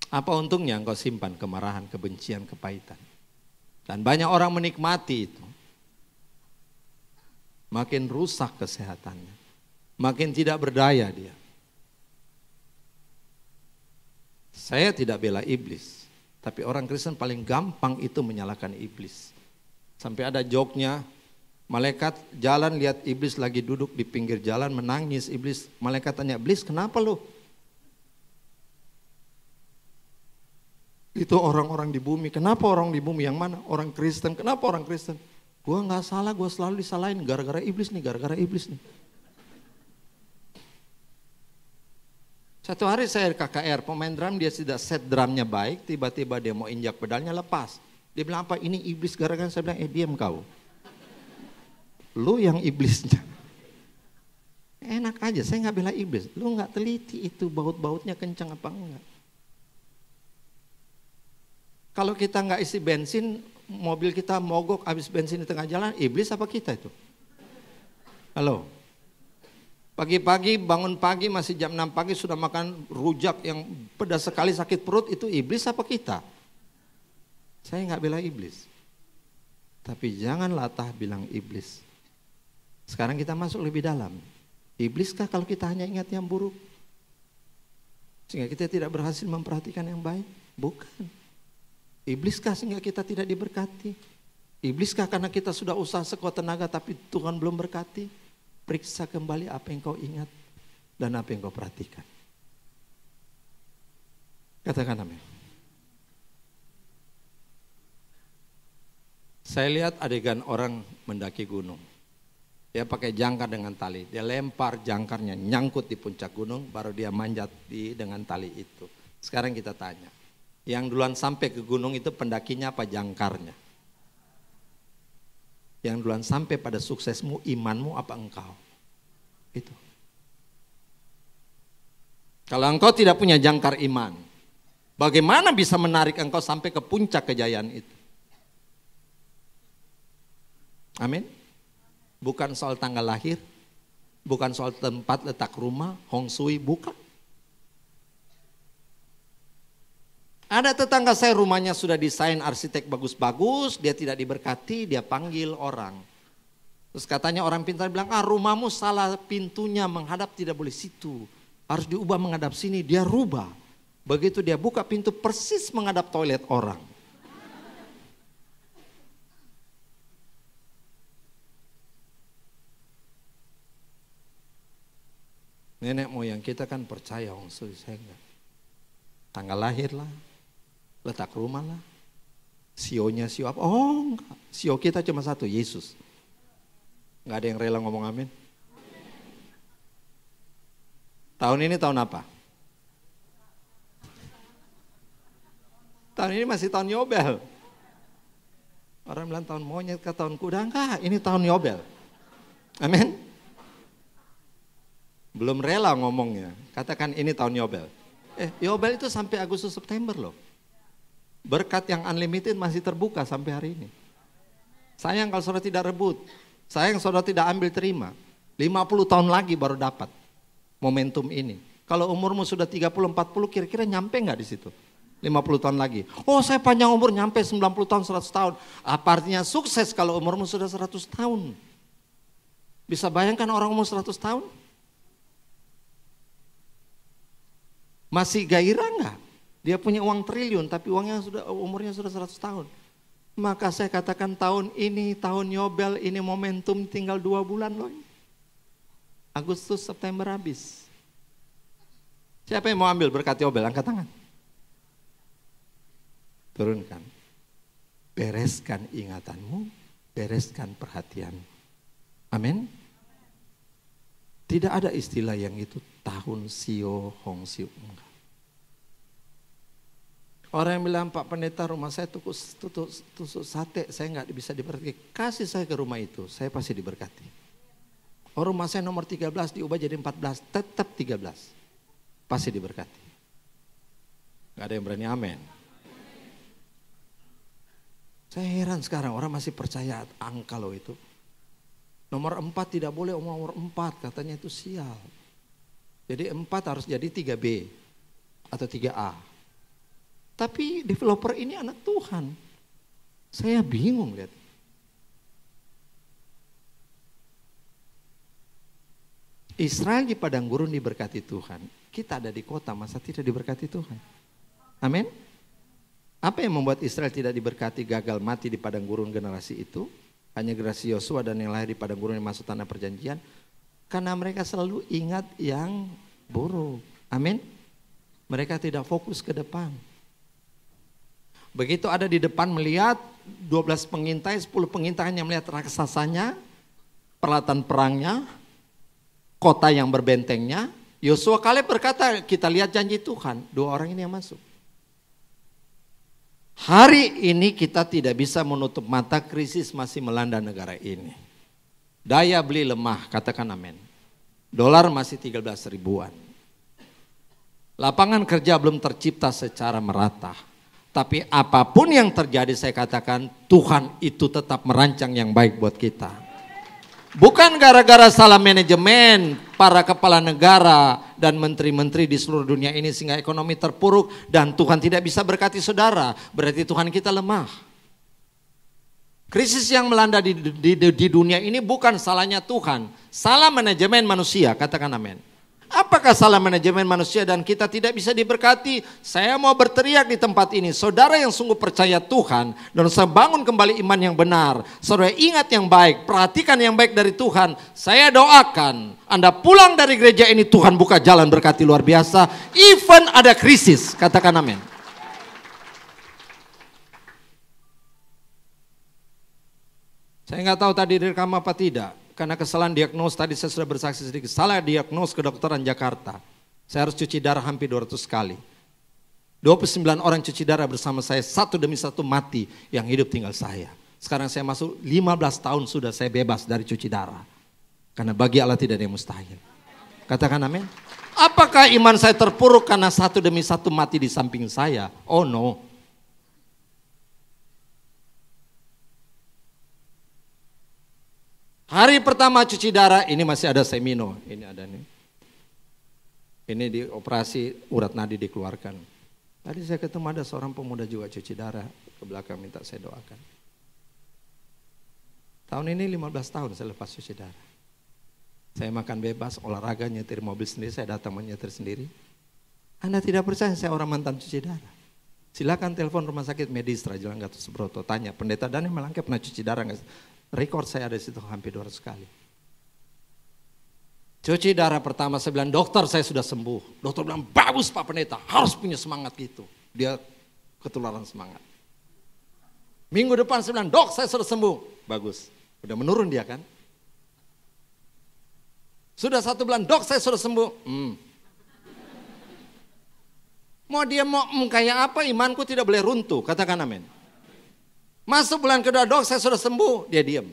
S1: Apa untungnya engkau simpan kemarahan, kebencian, kepahitan. Dan banyak orang menikmati itu. Makin rusak kesehatannya. Makin tidak berdaya dia. Saya tidak bela iblis. Tapi orang Kristen paling gampang itu menyalahkan iblis. Sampai ada joke-nya, malaikat jalan lihat iblis lagi duduk di pinggir jalan menangis. Malaikat tanya, iblis kenapa lu? Itu orang-orang di bumi. Kenapa orang di bumi? Yang mana? Orang Kristen. Kenapa orang Kristen? Gua nggak salah, gua selalu disalahin gara-gara iblis nih, gara-gara iblis nih. Satu hari saya KKR, pemain drum dia tidak set drumnya baik, tiba-tiba dia mau injak pedalnya lepas. Dia bilang apa? Ini iblis gara-gara. Saya bilang, diam kau. Lu yang iblisnya. Enak aja, saya nggak bela iblis. Lu nggak teliti itu baut-bautnya kencang apa enggak. Kalau kita nggak isi bensin, mobil kita mogok habis bensin di tengah jalan, iblis apa kita itu? Halo? Pagi-pagi bangun pagi masih jam 6 pagi sudah makan rujak yang pedas sekali sakit perut, itu iblis apa kita? Saya nggak bela iblis. Tapi jangan latah bilang iblis. Sekarang kita masuk lebih dalam. Ibliskah kalau kita hanya ingat yang buruk? Sehingga kita tidak berhasil memperhatikan yang baik? Bukan. Ibliskah sehingga kita tidak diberkati? Ibliskah karena kita sudah usaha sekuat tenaga tapi Tuhan belum berkati? Periksa kembali apa yang kau ingat dan apa yang kau perhatikan. Katakan amin. Saya lihat adegan orang mendaki gunung. Dia pakai jangkar dengan tali. Dia lempar jangkarnya nyangkut di puncak gunung, baru dia manjat dengan tali itu. Sekarang kita tanya. Yang duluan sampai ke gunung itu pendakinya apa jangkarnya? Yang duluan sampai pada suksesmu, imanmu apa engkau? Itu. Kalau engkau tidak punya jangkar iman, bagaimana bisa menarik engkau sampai ke puncak kejayaan itu? Amin. Bukan soal tanggal lahir, bukan soal tempat letak rumah, hong shui, bukan. Ada tetangga saya rumahnya sudah desain arsitek bagus-bagus, dia tidak diberkati, dia panggil orang. Terus katanya orang pintar bilang, rumahmu salah pintunya menghadap tidak boleh situ. Harus diubah menghadap sini, dia rubah. Begitu dia buka pintu persis menghadap toilet orang. Nenek moyang kita kan percaya, saya enggak. Tanggal lahir lah. Letak rumah lah. Sionya sio apa? Oh enggak. Sio kita cuma satu, Yesus. Enggak ada yang rela ngomong amin. Tahun ini tahun apa? Tahun ini masih tahun Yobel. Orang bilang tahun monyet ke tahun kuda. Enggak, ini tahun Yobel. Amin. Belum rela ngomongnya. Katakan ini tahun Yobel. Yobel itu sampai Agustus September loh. Berkat yang unlimited masih terbuka sampai hari ini. Sayang kalau saudara tidak rebut. Sayang saudara tidak ambil terima. 50 tahun lagi baru dapat momentum ini. Kalau umurmu sudah 30, 40 kira-kira nyampe nggak di situ? 50 tahun lagi. Oh saya panjang umur nyampe 90 tahun, 100 tahun. Apa artinya sukses kalau umurmu sudah 100 tahun? Bisa bayangkan orang umur 100 tahun? Masih gairah nggak? Dia punya uang triliun tapi umurnya sudah 100 tahun. Maka saya katakan tahun ini, tahun Yobel, ini momentum tinggal 2 bulan loh. Agustus, September habis. Siapa yang mau ambil berkat Yobel? Angkat tangan. Turunkan. Bereskan ingatanmu, bereskan perhatianmu. Amin. Tidak ada istilah yang itu tahun sio, hong sio. Enggak. Orang yang bilang, Pak Pendeta rumah saya tusuk sate, saya nggak bisa diberkati. Kasih saya ke rumah itu, saya pasti diberkati. Oh, rumah saya nomor 13 diubah jadi 14, tetap 13. Pasti diberkati. Gak ada yang berani amin. Saya heran sekarang orang masih percaya angka loh itu. Nomor 4 tidak boleh nomor 4, katanya itu sial. Jadi 4 harus jadi 3B atau 3A. Tapi developer ini anak Tuhan. Saya bingung lihat. Israel di padang gurun diberkati Tuhan. Kita ada di kota, masa tidak diberkati Tuhan? Amin. Apa yang membuat Israel tidak diberkati, gagal mati di padang gurun generasi itu? Hanya generasi Yosua dan yang lahir di padang gurun yang masuk tanah perjanjian. Karena mereka selalu ingat yang buruk. Amin. Mereka tidak fokus ke depan. Begitu ada di depan melihat 12 pengintai, 10 pengintai hanya melihat raksasanya, peralatan perangnya, kota yang berbentengnya. Yosua Kaleb berkata, kita lihat janji Tuhan, 2 orang ini yang masuk. Hari ini kita tidak bisa menutup mata, krisis masih melanda negara ini. Daya beli lemah, katakan amin. Dolar masih 13 ribuan. Lapangan kerja belum tercipta secara merata. Tapi apapun yang terjadi saya katakan Tuhan itu tetap merancang yang baik buat kita. Bukan gara-gara salah manajemen para kepala negara dan menteri-menteri di seluruh dunia ini sehingga ekonomi terpuruk dan Tuhan tidak bisa berkati saudara. Berarti Tuhan kita lemah. Krisis yang melanda di dunia ini bukan salahnya Tuhan. Salah manajemen manusia, katakan amin. Apakah salah manajemen manusia dan kita tidak bisa diberkati? Saya mau berteriak di tempat ini. Saudara yang sungguh percaya Tuhan dan saya bangun kembali iman yang benar. Saudara ingat yang baik, perhatikan yang baik dari Tuhan. Saya doakan Anda pulang dari gereja ini Tuhan buka jalan berkati luar biasa. Even ada krisis, katakan amin. Saya nggak tahu tadi direkam apa tidak. Karena kesalahan diagnos tadi saya sudah bersaksi sedikit. Salah diagnos kedokteran Jakarta. Saya harus cuci darah hampir 200 kali. 29 orang cuci darah bersama saya. Satu demi satu mati. Yang hidup tinggal saya. Sekarang saya masuk 15 tahun sudah saya bebas dari cuci darah. Karena bagi Allah tidak ada yang mustahil. Katakan amin. Apakah iman saya terpuruk karena satu demi satu mati di samping saya? Oh no. Hari pertama cuci darah, ini masih ada semino, ini ada nih. Ini di operasi urat nadi dikeluarkan. Tadi saya ketemu ada seorang pemuda juga cuci darah, ke belakang minta saya doakan. Tahun ini 15 tahun saya lepas cuci darah. Saya makan bebas, olahraga, nyetir mobil sendiri, saya datang menyetir sendiri. Anda tidak percaya saya orang mantan cuci darah? Silakan telepon rumah sakit Medistra, Jalan Gatot Subroto, tanya, Pendeta Daniel Malangke pernah cuci darah nggak? Rekor saya ada di situ hampir 200 kali. Cuci darah pertama saya bilang, dokter saya sudah sembuh. Dokter bilang, bagus Pak Pendeta, harus punya semangat gitu. Dia ketularan semangat. Minggu depan saya bilang, dok saya sudah sembuh. Bagus, udah menurun dia kan. Sudah 1 bulan, dok saya sudah sembuh. Mau dia mau kayak apa, imanku tidak boleh runtuh, katakan amin. Masuk bulan kedua, dok saya sudah sembuh, dia diam.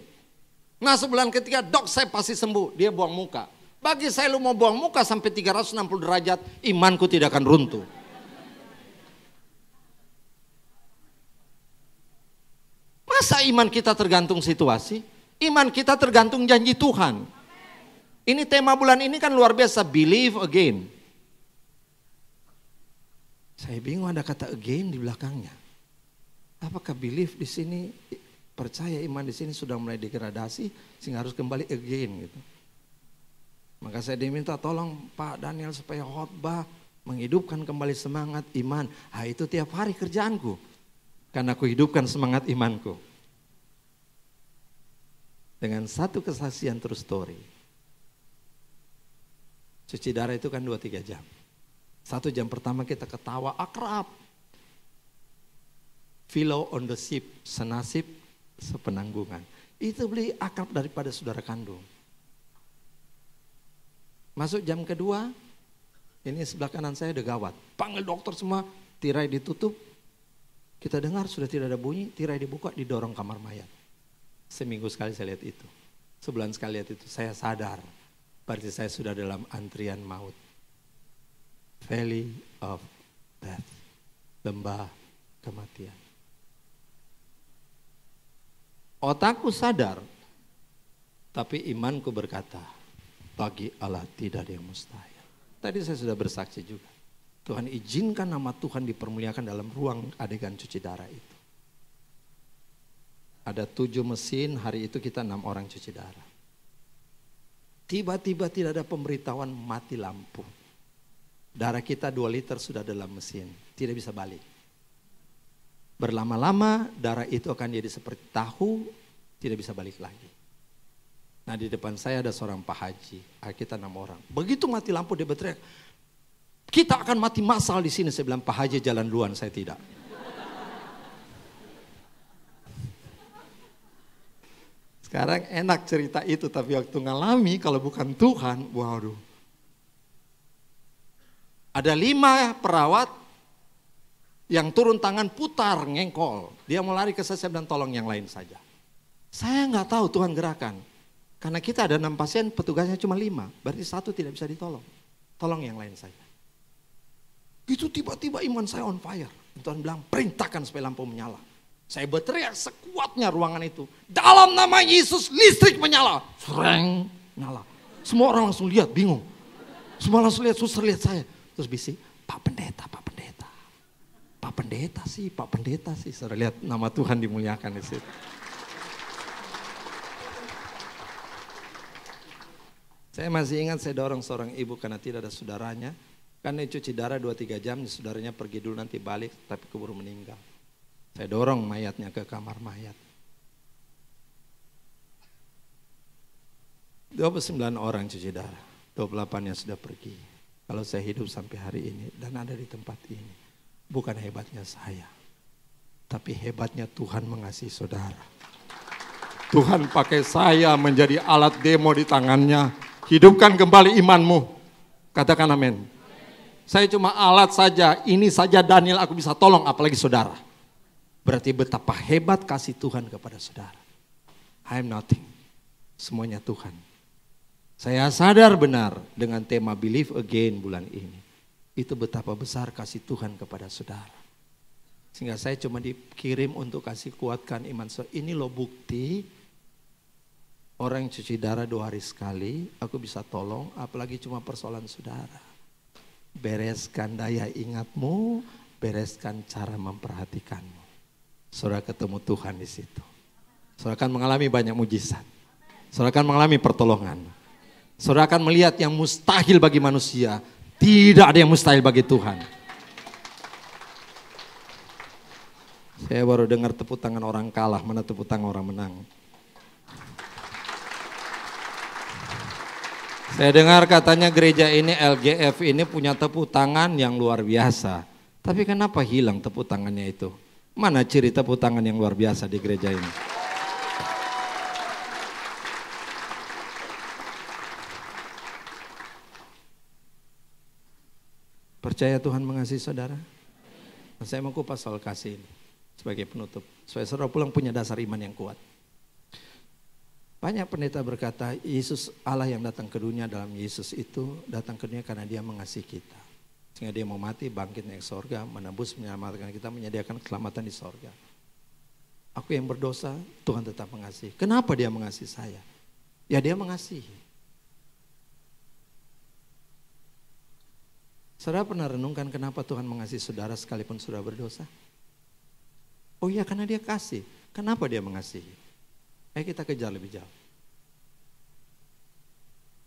S1: Masuk bulan ketiga, dok saya pasti sembuh, dia buang muka. Bagi saya lu mau buang muka sampai 360 derajat, imanku tidak akan runtuh. Masa iman kita tergantung situasi? Iman kita tergantung janji Tuhan. Ini tema bulan ini kan luar biasa, believe again. Saya bingung ada kata again di belakangnya. Apakah belief di sini, percaya iman di sini sudah mulai degradasi sehingga harus kembali again gitu. Maka saya diminta tolong Pak Daniel supaya khotbah menghidupkan kembali semangat iman. Itu tiap hari kerjaanku. Karena aku hidupkan semangat imanku. Dengan satu kesaksian true story. Cuci darah itu kan 2-3 jam. 1 jam pertama kita ketawa akrab. Fellow on the ship, senasib, sepenanggungan. Itu lebih akrab daripada saudara kandung. Masuk jam kedua, ini sebelah kanan saya udah gawat. Panggil dokter semua, tirai ditutup. Kita dengar sudah tidak ada bunyi, tirai dibuka, didorong kamar mayat. Seminggu sekali saya lihat itu. Sebulan sekali lihat itu, saya sadar. Berarti saya sudah dalam antrian maut. Valley of Death, lembah kematian. Otakku sadar, tapi imanku berkata, bagi Allah tidak ada yang mustahil. Tadi saya sudah bersaksi juga. Tuhan izinkan nama Tuhan dipermuliakan dalam ruang adegan cuci darah itu. Ada 7 mesin, hari itu kita 6 orang cuci darah. Tiba-tiba tidak ada pemberitahuan mati lampu. Darah kita 2 liter sudah dalam mesin, tidak bisa balik. Berlama-lama darah itu akan jadi seperti tahu, tidak bisa balik lagi. Nah di depan saya ada seorang Pak Haji, kita 6 orang. Begitu mati lampu dia berteriak, kita akan mati massal di sini. Saya bilang Pak Haji jalan duluan, saya tidak. Sekarang enak cerita itu, tapi waktu ngalami kalau bukan Tuhan, waduh. Ada 5 perawat yang turun tangan putar ngengkol. Dia mau lari ke sesep dan tolong yang lain saja. Saya nggak tahu Tuhan gerakan. Karena kita ada 6 pasien, petugasnya cuma 5. Berarti 1 tidak bisa ditolong. Tolong yang lain saja. Itu tiba-tiba iman saya on fire. Tuhan bilang perintahkan supaya lampu menyala. Saya berteriak sekuatnya ruangan itu. Dalam nama Yesus listrik menyala. Sereng, nyala. Semua orang langsung lihat, bingung. Semua langsung lihat, suster lihat saya. Terus bisik, Pak Pendeta, Pak Pendeta. Pak Pendeta sih, Pak Pendeta sih. Saya lihat nama Tuhan dimuliakan di situ. Saya masih ingat saya dorong seorang ibu karena tidak ada saudaranya. Karena cuci darah 2-3 jam, saudaranya pergi dulu nanti balik, tapi keburu meninggal. Saya dorong mayatnya ke kamar mayat. 29 orang cuci darah, 28-nya sudah pergi. Kalau saya hidup sampai hari ini dan ada di tempat ini, bukan hebatnya saya, tapi hebatnya Tuhan mengasihi saudara. Tuhan pakai saya menjadi alat demo di tangannya. Hidupkan kembali imanmu. Katakan amin. Saya cuma alat saja, ini saja Daniel aku bisa tolong, apalagi saudara. Berarti betapa hebat kasih Tuhan kepada saudara. I am nothing, semuanya Tuhan. Saya sadar benar dengan tema Believe Again bulan ini. Itu betapa besar kasih Tuhan kepada saudara. Sehingga saya cuma dikirim untuk kasih kuatkan iman saudara. Ini loh bukti orang yang cuci darah 2 hari sekali, aku bisa tolong, apalagi cuma persoalan saudara. Bereskan daya ingatmu, bereskan cara memperhatikanmu. Saudara ketemu Tuhan di situ. Saudara akan mengalami banyak mujizat. Saudara akan mengalami pertolongan. Saudara akan melihat yang mustahil bagi manusia, tidak ada yang mustahil bagi Tuhan. Saya baru dengar tepuk tangan orang kalah, mana tepuk tangan orang menang. Saya dengar katanya gereja ini, LGF ini punya tepuk tangan yang luar biasa. Tapi kenapa hilang tepuk tangannya itu? Mana ciri tepuk tangan yang luar biasa di gereja ini? Percaya Tuhan mengasihi saudara? Saya mau kupas soal kasih ini sebagai penutup. Supaya saudara pulang punya dasar iman yang kuat. Banyak pendeta berkata, Yesus Allah yang datang ke dunia dalam Yesus itu datang ke dunia karena dia mengasihi kita. Sehingga dia mau mati, bangkit naik sorga, menebus, menyelamatkan kita, menyediakan keselamatan di sorga. Aku yang berdosa, Tuhan tetap mengasihi. Kenapa dia mengasihi saya? Ya dia mengasihi. Saudara pernah renungkan kenapa Tuhan mengasihi saudara sekalipun saudara berdosa? Oh iya, karena dia kasih. Kenapa dia mengasihi? Ayo kita kejar lebih jauh.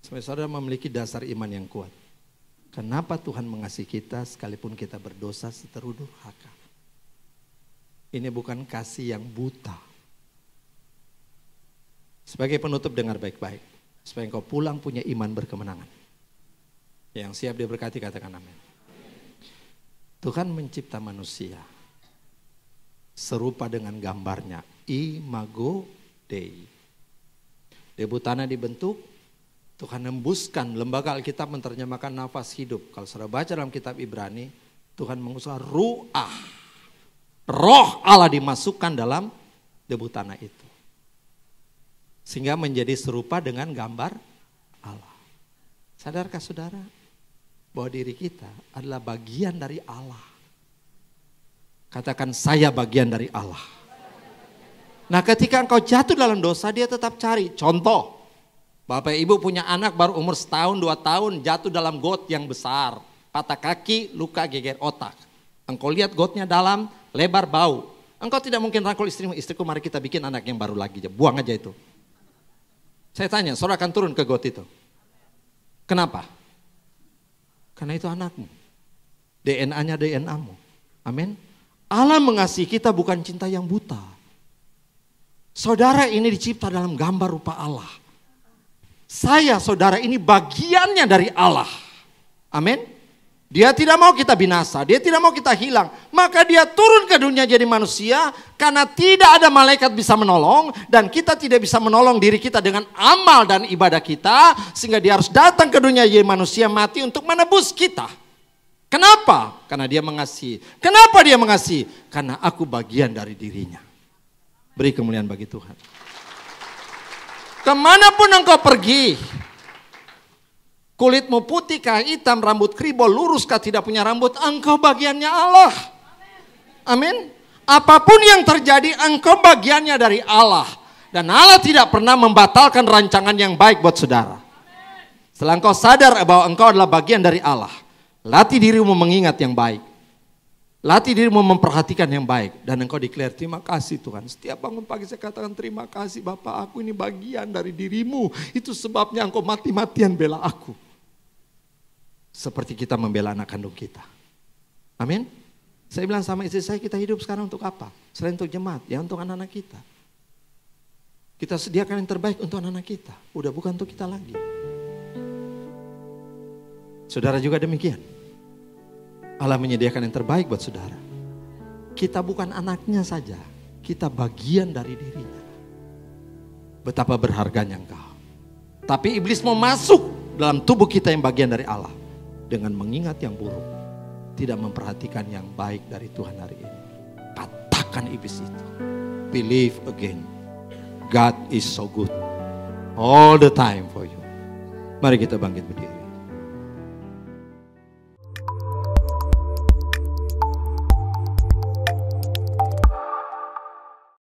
S1: Supaya saudara memiliki dasar iman yang kuat. Kenapa Tuhan mengasihi kita sekalipun kita berdosa seteru durhaka? Ini bukan kasih yang buta. Sebagai penutup dengar baik-baik. Supaya engkau pulang punya iman berkemenangan. Yang siap diberkati katakan amin. Tuhan mencipta manusia serupa dengan gambarnya. Imago Dei. Debu tanah dibentuk, Tuhan hembuskan, lembaga Alkitab menerjemahkan nafas hidup. Kalau saudara baca dalam kitab Ibrani, Tuhan mengusulkan ruah. Roh Allah dimasukkan dalam debu tanah itu. Sehingga menjadi serupa dengan gambar Allah. Sadarkah saudara bahwa diri kita adalah bagian dari Allah? Katakan saya bagian dari Allah. Nah ketika engkau jatuh dalam dosa dia tetap cari. Contoh, Bapak Ibu punya anak baru umur 1 tahun 2 tahun jatuh dalam got yang besar. Patah kaki, luka geger otak. Engkau lihat gotnya dalam, lebar, bau. Engkau tidak mungkin rangkul istrimu, istriku mari kita bikin anak yang baru lagi. Buang aja itu. Saya tanya, saudara akan turun ke got itu. Kenapa? Karena itu anakmu. DNA-nya DNA-mu. Amin. Allah mengasihi kita bukan cinta yang buta. Saudara ini dicipta dalam gambar rupa Allah. Saya saudara ini bagiannya dari Allah. Amin. Dia tidak mau kita binasa, dia tidak mau kita hilang.
S2: Maka dia turun ke dunia jadi manusia karena tidak ada malaikat bisa menolong. Dan kita tidak bisa menolong diri kita dengan amal dan ibadah kita. Sehingga dia harus datang ke dunia jadi manusia mati untuk menebus kita. Kenapa? Karena dia mengasihi. Kenapa dia mengasihi? Karena aku bagian dari dirinya. Beri kemuliaan bagi Tuhan. Kemanapun engkau pergi, kulitmu putih kah hitam, rambut kribo, lurus kah tidak punya rambut, engkau bagiannya Allah. Amin. Apapun yang terjadi, engkau bagiannya dari Allah. Dan Allah tidak pernah membatalkan rancangan yang baik buat saudara. Setelah engkau sadar bahwa engkau adalah bagian dari Allah, latih dirimu mengingat yang baik. Latih dirimu memperhatikan yang baik. Dan engkau declare, terima kasih Tuhan. Setiap bangun pagi saya katakan, terima kasih Bapak, aku ini bagian dari dirimu. Itu sebabnya engkau mati-matian bela aku. Seperti kita membela anak kandung kita. Amin. Saya bilang sama istri saya, kita hidup sekarang untuk apa? Selain untuk jemaat, ya untuk anak-anak kita. Kita sediakan yang terbaik untuk anak-anak kita. Udah bukan untuk kita lagi. Saudara juga demikian. Allah menyediakan yang terbaik buat saudara. Kita bukan anaknya saja, kita bagian dari dirinya. Betapa berharganya engkau. Tapi iblis mau masuk dalam tubuh kita yang bagian dari Allah. Dengan mengingat yang buruk. Tidak memperhatikan yang baik dari Tuhan hari ini. Patahkan iblis itu. Believe again. God is so good. All the time for you. Mari kita bangkit berdiri.